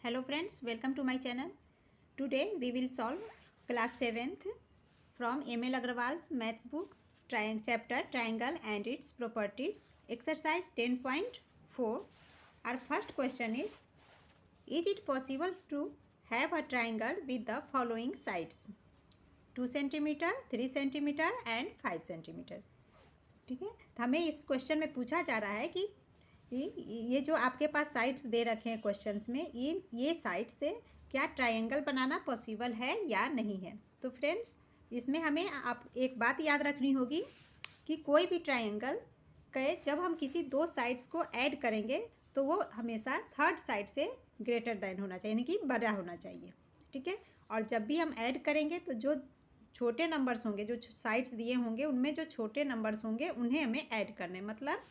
Hello friends, welcome to my channel. Today we will solve class 7th from M.L. Agrawal's maths books chapter Triangle and its properties, exercise 10.4. Our first question is it possible to have a triangle with the following sides 2 cm, 3 cm and 5 cm? ठीक है, तो हमें इस question में पूछा जा रहा है कि ये जो आपके पास साइड्स दे रखे हैं क्वेश्चंस में, ये साइड से क्या ट्रायंगल बनाना पॉसिबल है या नहीं है। तो फ्रेंड्स, इसमें हमें आप एक बात याद रखनी होगी कि कोई भी ट्रायंगल के जब हम किसी दो साइड्स को ऐड करेंगे तो वो हमेशा थर्ड साइड से ग्रेटर देन होना चाहिए, यानी कि बड़ा होना चाहिए। ठीक है, और जब भी हम ऐड करेंगे तो जो छोटे नंबर्स होंगे, जो साइड्स दिए होंगे उनमें जो छोटे नंबर्स होंगे उन्हें हमें ऐड करने, मतलब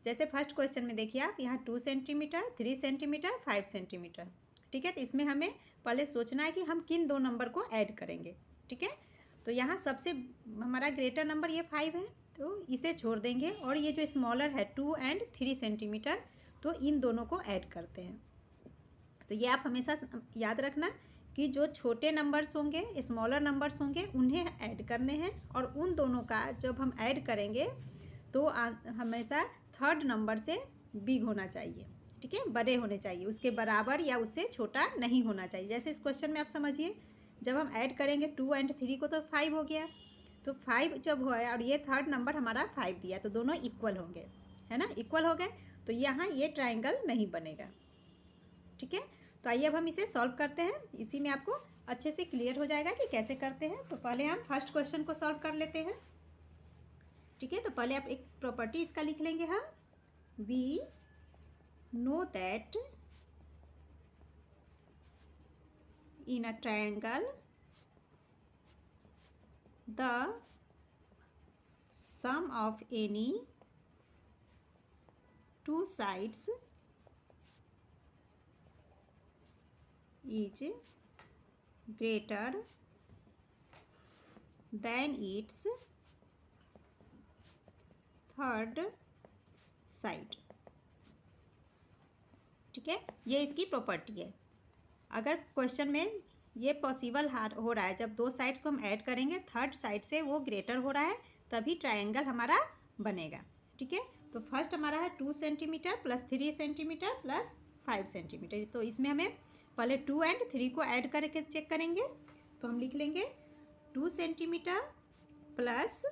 जैसे फर्स्ट क्वेश्चन में देखिए आप, यहाँ 2 सेंटीमीटर, 3 सेंटीमीटर, 5 सेंटीमीटर। ठीक है, तो इसमें हमें पहले सोचना है कि हम किन दो नंबर को ऐड करेंगे। ठीक है, तो यहाँ सबसे हमारा ग्रेटर नंबर ये 5 है, तो इसे छोड़ देंगे और ये जो स्मॉलर है 2 एंड 3 सेंटीमीटर, तो इन दोनों को ऐड करते हैं। तो ये आप हमेशा याद रखना कि जो छोटे नंबर्स होंगे, स्मॉलर नंबर्स होंगे, उन्हें ऐड करने हैं और उन दोनों का जब हम ऐड करेंगे तो हमेशा थर्ड नंबर से बिग होना चाहिए। ठीक है, बड़े होने चाहिए, उसके बराबर या उससे छोटा नहीं होना चाहिए। जैसे इस क्वेश्चन में आप समझिए, जब हम ऐड करेंगे 2 एंड 3 को तो 5 हो गया, तो 5 जब हुआ और ये थर्ड नंबर हमारा 5 दिया, तो दोनों इक्वल होंगे, है ना, इक्वल हो गए, तो यहाँ ये ट्राइंगल नहीं बनेगा। ठीक है, तो आइए अब हम इसे सॉल्व करते हैं। इसी में आपको अच्छे से क्लियर हो जाएगा कि कैसे करते हैं। तो पहले हम फर्स्ट क्वेश्चन को सॉल्व कर लेते हैं। ठीक है, तो पहले आप एक प्रॉपर्टी इसका लिख लेंगे हम, we know that in a triangle the sum of any two sides is greater than its third side. ठीक है, ये इसकी प्रॉपर्टी है। अगर क्वेश्चन में ये पॉसिबल हो रहा है, जब दो साइड्स को हम ऐड करेंगे थर्ड साइड से वो ग्रेटर हो रहा है, तभी ट्रायंगल हमारा बनेगा। ठीक है, तो फर्स्ट हमारा है 2 centimetre plus 3 centimetre plus 5 centimetre. तो इसमें हमें पहले 2 एंड 3 को ऐड करके चेक करेंगे, तो हम लिख लेंगे 2 सेंटीमीटर प्लस,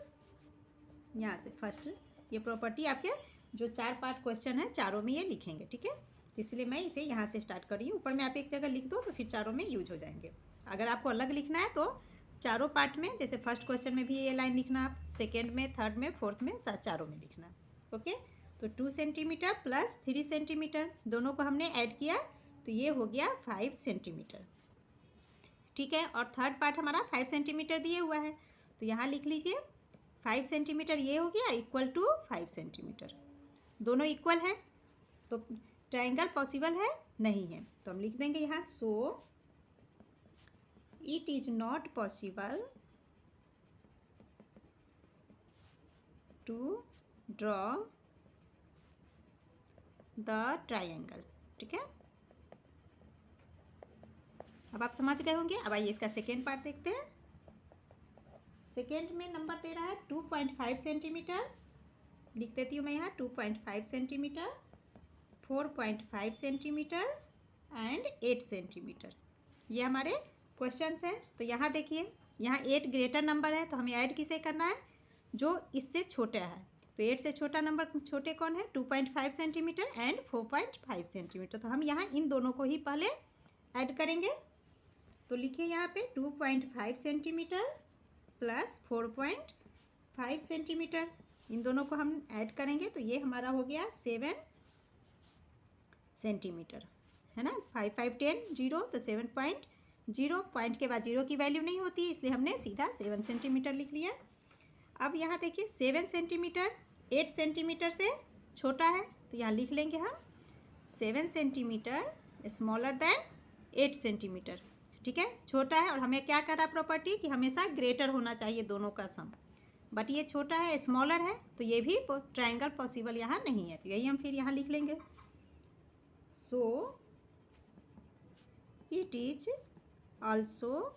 यहाँ से फर्स्ट ये प्रॉपर्टी आपके जो 4 पार्ट क्वेश्चन है चारों में ये लिखेंगे। ठीक है, इसलिए मैं इसे यहाँ से स्टार्ट कर रही हूँ। ऊपर में आप एक जगह लिख दो तो फिर चारों में यूज हो जाएंगे। अगर आपको अलग लिखना है तो चारों पार्ट में, जैसे फर्स्ट क्वेश्चन में भी ये लाइन लिखना, आप सेकेंड में, थर्ड में, फोर्थ में, चारों में लिखना। ओके, तो 2 सेंटीमीटर प्लस 3 सेंटीमीटर दोनों को हमने ऐड किया, तो ये हो गया 5 सेंटीमीटर। ठीक है, और थर्ड पार्ट हमारा 5 सेंटीमीटर दिए हुआ है, तो यहाँ लिख लीजिए 5 सेंटीमीटर ये हो गया इक्वल टू 5 सेंटीमीटर। दोनों इक्वल है तो ट्रायंगल पॉसिबल है नहीं है, तो हम लिख देंगे यहाँ, so it is not possible to draw the triangle. ठीक है, अब आप समझ गए होंगे। अब आइए इसका सेकेंड पार्ट देखते हैं। सेकेंड में नंबर दे रहा है 2.5 सेंटीमीटर, लिख देती हूँ मैं यहाँ 2.5 सेंटीमीटर, 4.5 सेंटीमीटर एंड 8 सेंटीमीटर। ये हमारे क्वेश्चंस हैं। तो यहाँ देखिए, यहाँ 8 ग्रेटर नंबर है, तो हमें ऐड किसे करना है, जो इससे छोटा है। तो 8 से छोटा नंबर छोटे कौन है, 2.5 सेंटीमीटर एंड 4.5 सेंटीमीटर। तो हम यहाँ इन दोनों को ही पहले ऐड करेंगे। तो लिखिए यहाँ पे 2.5 सेंटीमीटर प्लस 4.5 सेंटीमीटर, इन दोनों को हम ऐड करेंगे, तो ये हमारा हो गया 7 सेंटीमीटर, है ना। 5 5 10 0, तो 7.0, पॉइंट के बाद 0 की वैल्यू नहीं होती, इसलिए हमने सीधा 7 सेंटीमीटर लिख लिया। अब यहाँ देखिए 7 सेंटीमीटर 8 सेंटीमीटर से छोटा है, तो यहाँ लिख लेंगे हम 7 सेंटीमीटर स्मॉलर देन 8 सेंटीमीटर। ठीक है, छोटा है और हमें क्या करा प्रॉपर्टी कि हमेशा ग्रेटर होना चाहिए दोनों का सम, बट ये छोटा है, स्मॉलर है, तो ये भी ट्रायंगल पॉसिबल यहाँ नहीं है। तो यही हम फिर यहाँ लिख लेंगे, सो it is also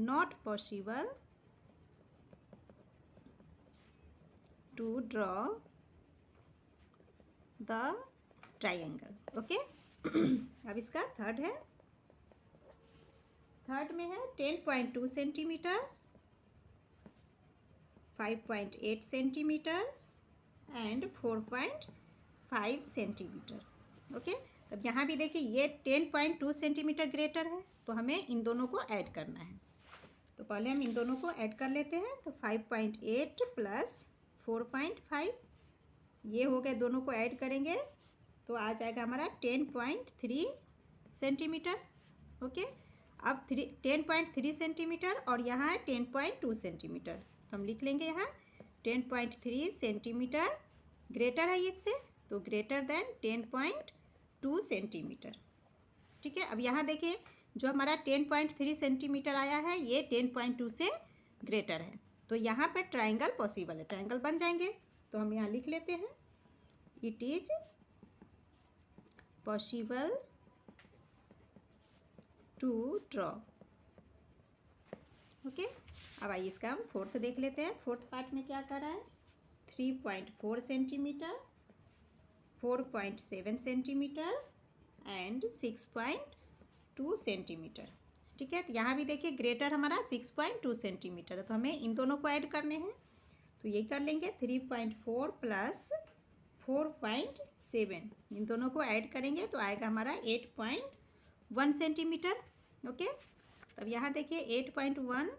not possible to draw the triangle. Okay अब इसका थर्ड है, थर्ड में है 10.2 centimetre, 5.8 centimetre and 4.5 centimetre. Okay तब यहाँ भी देखिए ये 10.2 सेंटीमीटर ग्रेटर है, तो हमें इन दोनों को ऐड करना है। तो पहले हम इन दोनों को ऐड कर लेते हैं। तो 5.8 प्लस 4.5 ये हो गए, दोनों को ऐड करेंगे तो आ जाएगा हमारा 10.3 सेंटीमीटर। ओके अब 10.3 सेंटीमीटर और यहाँ है 10.2 सेंटीमीटर, तो हम लिख लेंगे यहाँ 10.3 सेंटीमीटर ग्रेटर है इससे, तो ग्रेटर देन 10.2 सेंटीमीटर। ठीक है अब यहाँ देखिए जो हमारा 10.3 सेंटीमीटर आया है ये 10.2 से ग्रेटर है, तो यहाँ पर ट्राइंगल पॉसिबल है, ट्राइंगल बन जाएंगे। तो हम यहाँ लिख लेते हैं it is possible to draw. Okay अब आइए इसका हम फोर्थ देख लेते हैं। फोर्थ पार्ट में क्या कर रहा है, 3.4 सेंटीमीटर, 4.7 सेंटीमीटर एंड 6.2 सेंटीमीटर। ठीक है तो यहाँ भी देखिए ग्रेटर हमारा 6.2 सेंटीमीटर है, तो हमें इन दोनों को ऐड करने हैं। तो यही कर लेंगे 3.4 प्लस 4.7, इन दोनों को ऐड करेंगे तो आएगा हमारा 8.1 सेंटीमीटर। ओके तब यहाँ देखिए 8.1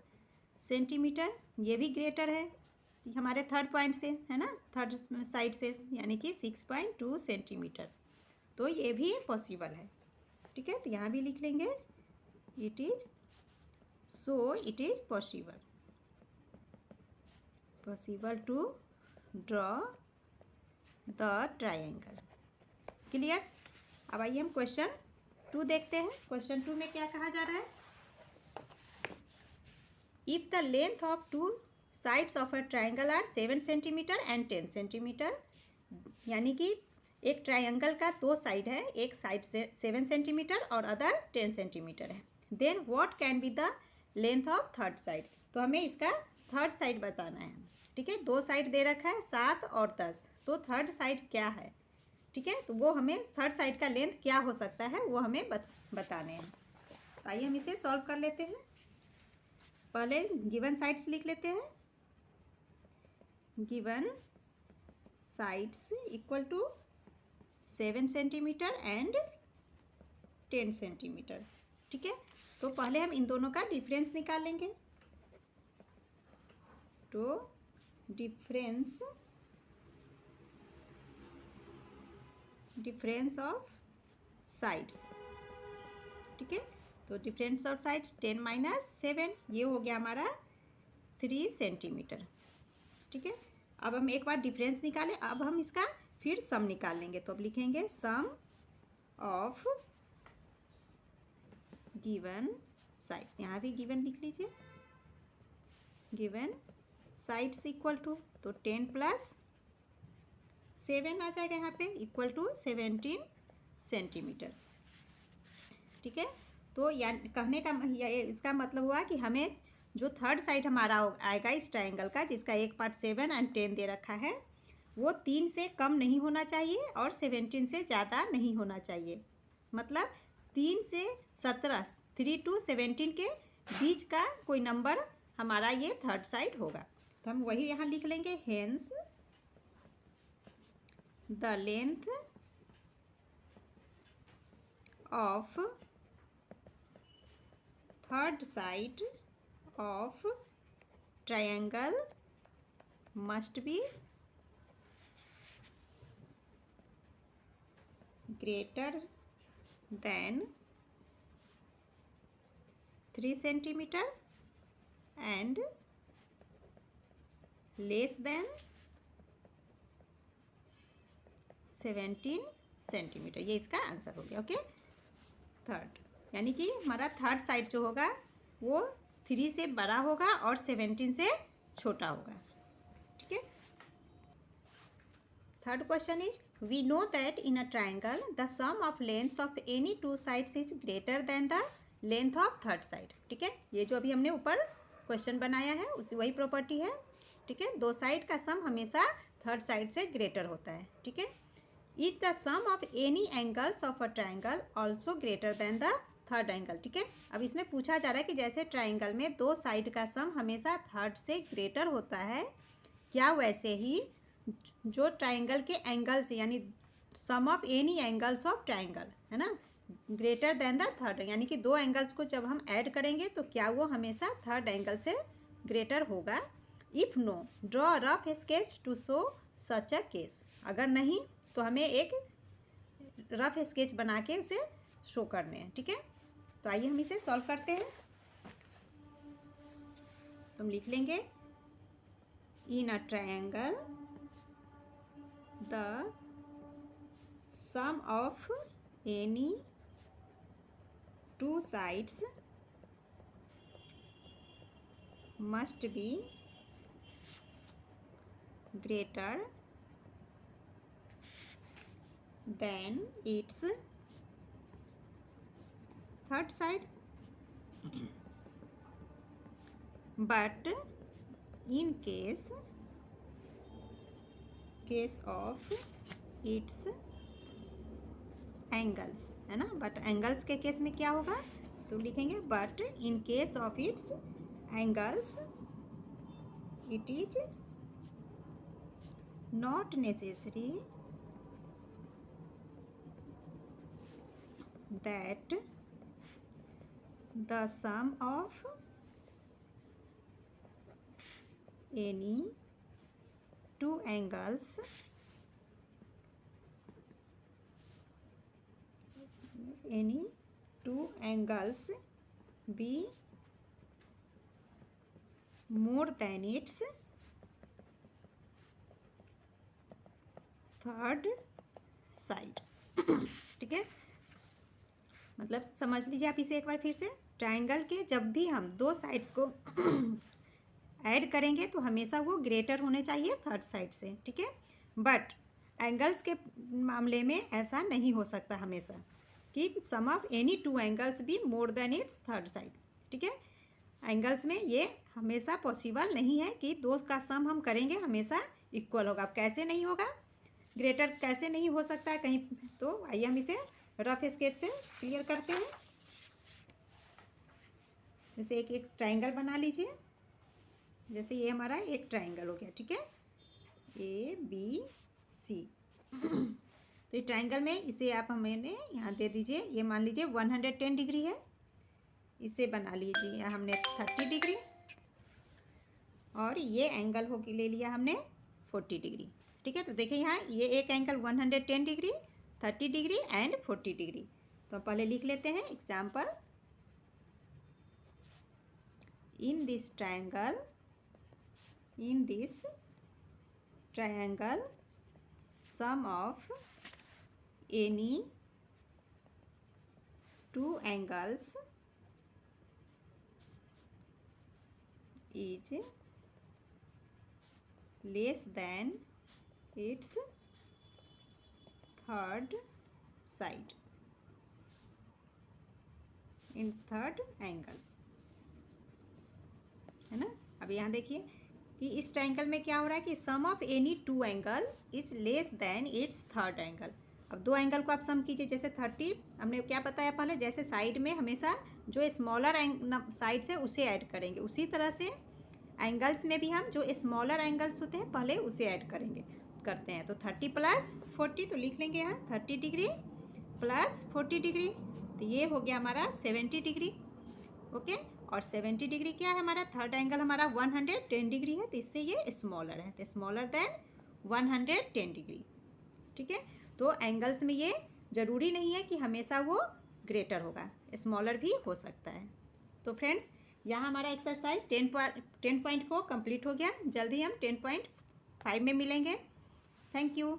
सेंटीमीटर ये भी ग्रेटर है हमारे थर्ड पॉइंट से, है ना, थर्ड साइड से, यानी कि 6.2 सेंटीमीटर, तो ये भी पॉसिबल है। ठीक है तो यहाँ भी लिख लेंगे it is, so it is possible to draw the triangle. Clear. अब आइए हम क्वेश्चन 2 देखते हैं। क्वेश्चन 2 में क्या कहा जा रहा है, if the length of 2 sides of a triangle are 7 centimetre and 10 centimetre, यानी कि एक ट्राइंगल का 2 साइड है, एक साइड से 7 सेंटीमीटर और अदर 10 सेंटीमीटर है, then what can be the length of third side. तो हमें इसका थर्ड साइड बताना है। ठीक है 2 साइड दे रखा है 7 और 10, तो थर्ड साइड क्या है। ठीक है तो वो हमें थर्ड साइड का लेंथ क्या हो सकता है वो हमें बताने हैं। तो आइए हम इसे सॉल्व कर लेते हैं। पहले गिवन साइड्स लिख लेते हैं, given sides equal to 7 centimetre and 10 centimetre. ठीक है तो पहले हम इन दोनों का डिफरेंस निकाल लेंगे। तो डिफरेंस ऑफ साइड्स। ठीक है तो डिफरेंस ऑफ साइड्स 10 माइनस 7 ये हो गया हमारा 3 सेंटीमीटर। ठीक है अब हम एक बार डिफरेंस निकालें, अब हम इसका फिर सम निकाल लेंगे। तो अब लिखेंगे सम ऑफ गिवन साइड्स, यहाँ भी गिवन लिख लीजिए, गिवन साइड्स इक्वल टू, तो 10 प्लस 7 आ जाएगा यहाँ पे इक्वल टू 17 सेंटीमीटर। ठीक है तो या कहने का इसका मतलब हुआ कि हमें जो थर्ड साइड हमारा आएगा इस ट्राइंगल का, जिसका एक पार्ट 7 और 10 दे रखा है, वो 3 से कम नहीं होना चाहिए और 17 से ज़्यादा नहीं होना चाहिए। मतलब 3 से 17, 3 to 17 के बीच का कोई नंबर हमारा ये थर्ड साइड होगा। तो हम वही यहाँ लिख लेंगे, hence the length of third side of triangle must be greater than 3 centimetre and less than 17 centimetre. ये इसका आंसर हो गया। ओके थर्ड, यानी कि हमारा थर्ड साइड जो होगा वो 3 से बड़ा होगा और 17 से छोटा होगा। ठीक है। Third question is we know that in a triangle the sum of lengths of any two sides is greater than the length of third side. ठीक है, ये जो अभी हमने ऊपर क्वेश्चन बनाया है उसी वही प्रॉपर्टी है. ठीक है, दो साइड का सम हमेशा थर्ड साइड से ग्रेटर होता है. ठीक है, is the sum of any angles of a triangle also greater than the third angle. ठीक है, अब इसमें पूछा जा रहा है कि जैसे ट्राइंगल में दो साइड का सम हमेशा थर्ड से ग्रेटर होता है, क्या वैसे ही जो ट्राइंगल के एंगल्स यानी sum of any angles of triangle है ना ग्रेटर देन द थर्ड, यानी कि दो एंगल्स को जब हम ऐड करेंगे तो क्या वो हमेशा थर्ड एंगल से ग्रेटर होगा. If no draw rough sketch to show such a case. अगर नहीं तो हमें एक रफ स्केच बना के उसे शो करने हैं. ठीक है, तो आइए हम इसे सॉल्व करते हैं. तुम लिख लेंगे in a triangle the sum of any two sides must be greater than its third side, but in case of its angles है ना. बट एंगल्स के केस में क्या होगा तो लिखेंगे but in case of its angles it is not necessary that the sum of any two angles be more than its third side. ठीक है, मतलब समझ लीजिए आप इसे एक बार फिर से. ट्रायंगल के जब भी हम दो साइड्स को ऐड करेंगे तो हमेशा वो ग्रेटर होने चाहिए थर्ड साइड से. ठीक है, बट एंगल्स के मामले में ऐसा नहीं हो सकता हमेशा कि sum of any two angles भी more than its third side. ठीक है, एंगल्स में ये हमेशा पॉसिबल नहीं है कि दो का सम हम करेंगे हमेशा इक्वल होगा. अब कैसे नहीं होगा, ग्रेटर कैसे नहीं हो सकता है कहीं. तो आइए हम इसे रफ स्केच से क्लियर करते हैं. जैसे एक ट्राइंगल बना लीजिए. जैसे ये हमारा एक ट्राइंगल हो गया. ठीक है, ए बी सी. तो ये ट्राइंगल में इसे आप मैंने यहाँ दे दीजिए. ये मान लीजिए 110 डिग्री है. इसे बना लीजिए हमने 30 डिग्री और ये एंगल हो ले लिया हमने 40 डिग्री. ठीक है, तो देखिए यहाँ ये एक angle 110 degree, 30 degree and 40 degree. तो पहले लिख लेते हैं example. In this triangle sum of any two angles is less than its third side in third angle है ना. अब यहाँ देखिए कि इस ट्रायंगल में क्या हो रहा है कि sum of any two angle is less than its third angle. अब दो एंगल को आप सम कीजिए. जैसे 30 हमने क्या बताया पहले, जैसे साइड में हमेशा जो स्मॉलर साइड से उसे ऐड करेंगे, उसी तरह से एंगल्स में भी हम जो स्मॉलर एंगल्स होते हैं पहले उसे ऐड करते हैं. तो 30 प्लस 40 तो लिख लेंगे यहाँ 30 डिग्री प्लस 40 डिग्री. तो ये हो गया हमारा 70 डिग्री. ओके, और 70 डिग्री क्या है हमारा थर्ड एंगल हमारा 110 डिग्री है. तो इससे ये स्मॉलर है, तो स्मॉलर देन 110 डिग्री. ठीक है, तो एंगल्स में ये ज़रूरी नहीं है कि हमेशा वो ग्रेटर होगा, स्मॉलर भी हो सकता है. तो फ्रेंड्स यहाँ हमारा एक्सरसाइज 10.4 कंप्लीट हो गया. जल्दी हम 10.5 में मिलेंगे. Thank you.